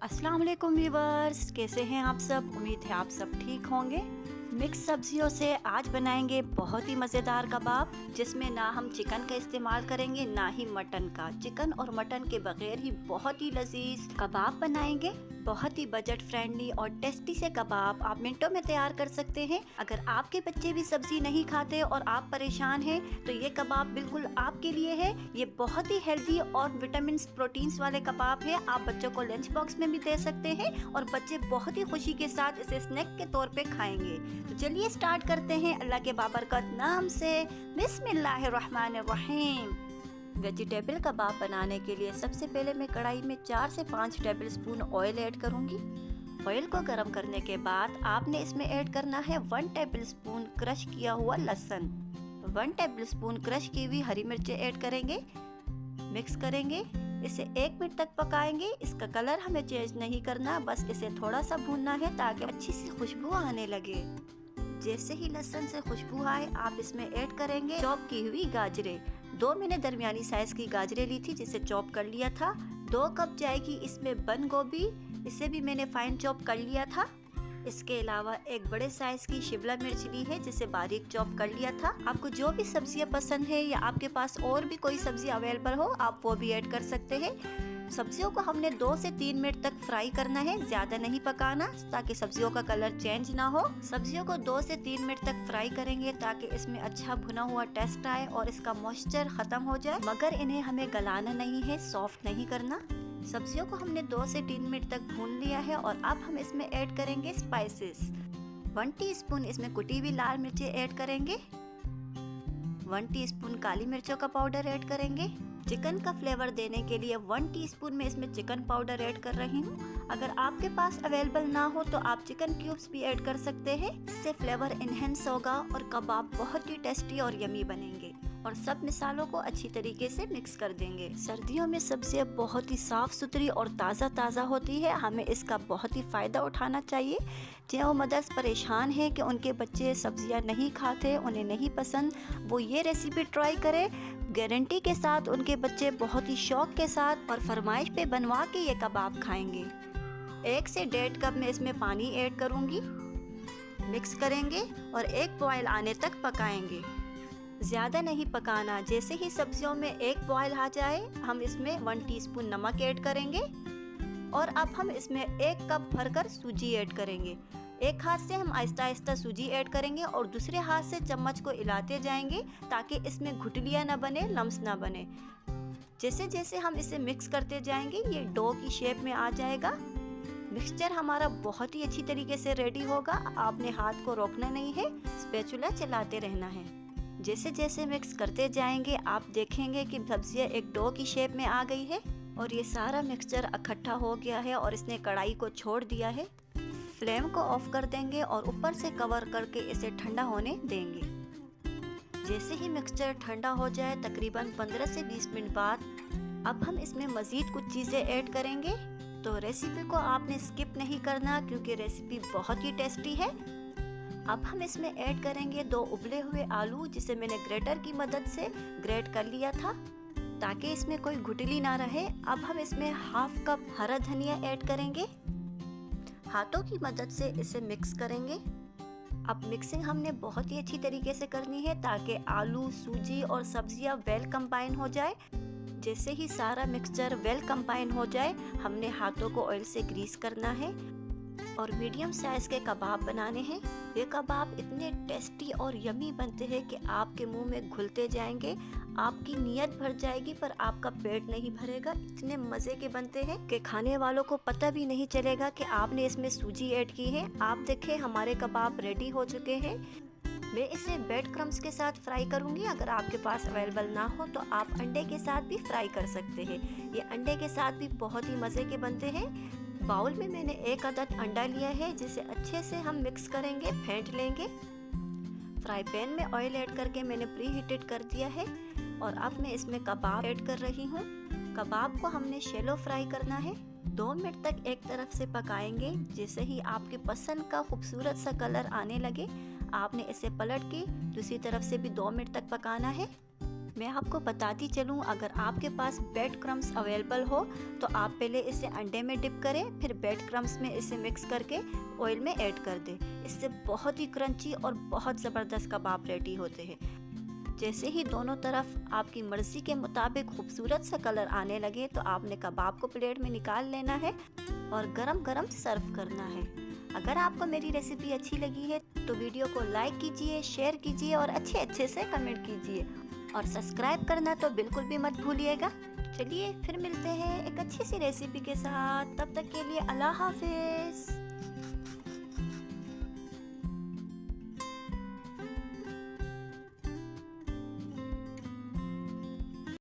अस्सलाम वालेकुम व्यूवर्स, कैसे हैं आप सब। उम्मीद है आप सब ठीक होंगे। मिक्स सब्जियों से आज बनाएंगे बहुत ही मज़ेदार कबाब, जिसमें ना हम चिकन का इस्तेमाल करेंगे ना ही मटन का। चिकन और मटन के बगैर ही बहुत ही लजीज कबाब बनाएंगे। बहुत ही बजट फ्रेंडली और टेस्टी से कबाब आप मिनटों में तैयार कर सकते हैं। अगर आपके बच्चे भी सब्जी नहीं खाते और आप परेशान हैं तो ये कबाब बिल्कुल आपके लिए है। ये बहुत ही हेल्दी और विटामिन प्रोटीन्स वाले कबाब है। आप बच्चों को लंच बॉक्स में भी दे सकते हैं और बच्चे बहुत ही खुशी के साथ इसे स्नैक के तौर पे खाएंगे। तो चलिए स्टार्ट करते हैं अल्लाह के बाबरकत नाम से। बिस्मिल्लाहिर्रहमानिर्रहीम। वेजिटेबल कबाब बनाने के लिए सबसे पहले मैं कढ़ाई में 4 से 5 टेबलस्पून ऑयल ऐड करूंगी। ऑयल को गर्म करने के बाद आपने इसमें ऐड करना है 1 टेबलस्पून क्रश किया हुआ लहसुन, 1 टेबलस्पून क्रश की हुई हरी मिर्चें ऐड करेंगे। मिक्स करेंगे, इसे 1 मिनट तक पकाएंगे। इसका कलर हमें चेंज नहीं करना, बस इसे थोड़ा सा भूनना है ताकि अच्छी सी खुशबू आने लगे। जैसे ही लहसुन से खुशबू आए आप इसमें ऐड करेंगे चॉप की हुई गाजरें। 2 मैंने दरमियानी साइज की गाजरें ली थी जिसे चॉप कर लिया था। 2 कप जाएगी इसमें बंद गोभी, इसे भी मैंने फाइन चॉप कर लिया था। इसके अलावा एक बड़े साइज की शिमला मिर्च ली है जिसे बारीक चॉप कर लिया था। आपको जो भी सब्जियां पसंद है या आपके पास और भी कोई सब्जी अवेलेबल हो आप वो भी ऐड कर सकते हैं। सब्जियों को हमने 2 से 3 मिनट तक फ्राई करना है, ज्यादा नहीं पकाना ताकि सब्जियों का कलर चेंज ना हो। सब्जियों को 2 से 3 मिनट तक फ्राई करेंगे ताकि इसमें अच्छा भुना हुआ टेस्ट आए और इसका मॉइस्चर खत्म हो जाए, मगर इन्हें हमें गलाना नहीं है, सॉफ्ट नहीं करना। सब्जियों को हमने 2 से 3 मिनट तक भून लिया है और अब हम इसमें ऐड करेंगे स्पाइसेस। 1 टीस्पून इसमें कुटी हुई लाल मिर्चें ऐड करेंगे। 1 टीस्पून काली मिर्चों का पाउडर ऐड करेंगे। चिकन का फ्लेवर देने के लिए 1 टीस्पून में इसमें चिकन पाउडर ऐड कर रही हूँ। अगर आपके पास अवेलेबल ना हो तो आप चिकन क्यूब्स भी ऐड कर सकते हैं। इससे फ्लेवर इनहेंस होगा और कबाब बहुत ही टेस्टी और यमी बनेंगे। और सब मसालों को अच्छी तरीके से मिक्स कर देंगे। सर्दियों में सब्जियां बहुत ही साफ सुथरी और ताज़ा होती है, हमें इसका बहुत ही फ़ायदा उठाना चाहिए। जो मदर्स परेशान हैं कि उनके बच्चे सब्जियां नहीं खाते, उन्हें नहीं पसंद, वो ये रेसिपी ट्राई करें। गारंटी के साथ उनके बच्चे बहुत ही शौक के साथ और फरमाइश पे बनवा के ये कबाब खाएंगे। 1 से 1.5 कप में इसमें पानी ऐड करूँगी। मिक्स करेंगे और एक बॉयल आने तक पकाएंगे, ज़्यादा नहीं पकाना। जैसे ही सब्जियों में एक बॉयल आ जाए हम इसमें 1 टीस्पून नमक ऐड करेंगे और अब हम इसमें 1 कप भरकर सूजी ऐड करेंगे। एक हाथ से हम आहिस्ता आहिस्ता सूजी ऐड करेंगे और दूसरे हाथ से चम्मच को हिलाते जाएंगे ताकि इसमें गुठलियाँ ना बने, लम्स ना बने। जैसे जैसे हम इसे मिक्स करते जाएंगे ये डो की शेप में आ जाएगा। मिक्सचर हमारा बहुत ही अच्छी तरीके से रेडी होगा। आपने हाथ को रोकना नहीं है, स्पैचुला चलाते रहना है। जैसे जैसे मिक्स करते जाएंगे आप देखेंगे कि सब्जियां एक डो की शेप में आ गई है और ये सारा मिक्सचर इकट्ठा हो गया है और इसने कढ़ाई को छोड़ दिया है। फ्लेम को ऑफ कर देंगे और ऊपर से कवर करके इसे ठंडा होने देंगे। जैसे ही मिक्सचर ठंडा हो जाए तकरीबन 15 से 20 मिनट बाद अब हम इसमें मज़ीद कुछ चीज़ें ऐड करेंगे। तो रेसिपी को आपने स्किप नहीं करना क्योंकि रेसिपी बहुत ही टेस्टी है। अब हम इसमें ऐड करेंगे 2 उबले हुए आलू जिसे मैंने ग्रेटर की मदद से ग्रेट कर लिया था ताकि इसमें कोई गुठली ना रहे। अब हम इसमें 1/2 कप हरा धनिया ऐड करेंगे। हाथों की मदद से इसे मिक्स करेंगे। अब मिक्सिंग हमने बहुत ही अच्छी तरीके से करनी है ताकि आलू, सूजी और सब्जियां वेल कंबाइन हो जाए। जैसे ही सारा मिक्सचर वेल कंबाइन हो जाए हमने हाथों को ऑयल से ग्रीस करना है और मीडियम साइज के कबाब बनाने हैं। ये कबाब इतने टेस्टी और यमी बनते हैं कि आपके मुंह में घुलते जाएंगे, आपकी नीयत भर जाएगी पर आपका पेट नहीं भरेगा। इतने मज़े के बनते हैं कि खाने वालों को पता भी नहीं चलेगा कि आपने इसमें सूजी ऐड की है। आप देखें हमारे कबाब रेडी हो चुके हैं। मैं इसे ब्रेड क्रम्स के साथ फ्राई करूंगी। अगर आपके पास अवेलेबल ना हो तो आप अंडे के साथ भी फ्राई कर सकते हैं। ये अंडे के साथ भी बहुत ही मज़े के बनते हैं। बाउल में मैंने 1 अदद अंडा लिया है जिसे अच्छे से हम मिक्स करेंगे, फेंट लेंगे। फ्राई पैन में ऑयल ऐड करके मैंने प्री हीटेड कर दिया है और अब मैं इसमें कबाब ऐड कर रही हूँ। कबाब को हमने शैलो फ्राई करना है। 2 मिनट तक एक तरफ से पकाएंगे। जैसे ही आपके पसंद का खूबसूरत सा कलर आने लगे आपने इसे पलट के दूसरी तरफ से भी 2 मिनट तक पकाना है। मैं आपको बताती चलूँ, अगर आपके पास ब्रेड क्रम्स अवेलेबल हो तो आप पहले इसे अंडे में डिप करें, फिर ब्रेड क्रम्स में इसे मिक्स करके ऑयल में ऐड कर दें। इससे बहुत ही क्रंची और बहुत ज़बरदस्त कबाब रेडी होते हैं। जैसे ही दोनों तरफ आपकी मर्ज़ी के मुताबिक खूबसूरत सा कलर आने लगे तो आपने कबाब को प्लेट में निकाल लेना है और गरम गरम सर्व करना है। अगर आपको मेरी रेसिपी अच्छी लगी है तो वीडियो को लाइक कीजिए, शेयर कीजिए और अच्छे से कमेंट कीजिए और सब्सक्राइब करना तो बिल्कुल भी मत भूलिएगा। चलिए फिर मिलते हैं एक अच्छी सी रेसिपी के साथ, तब तक के लिए अल्लाह हाफिज़।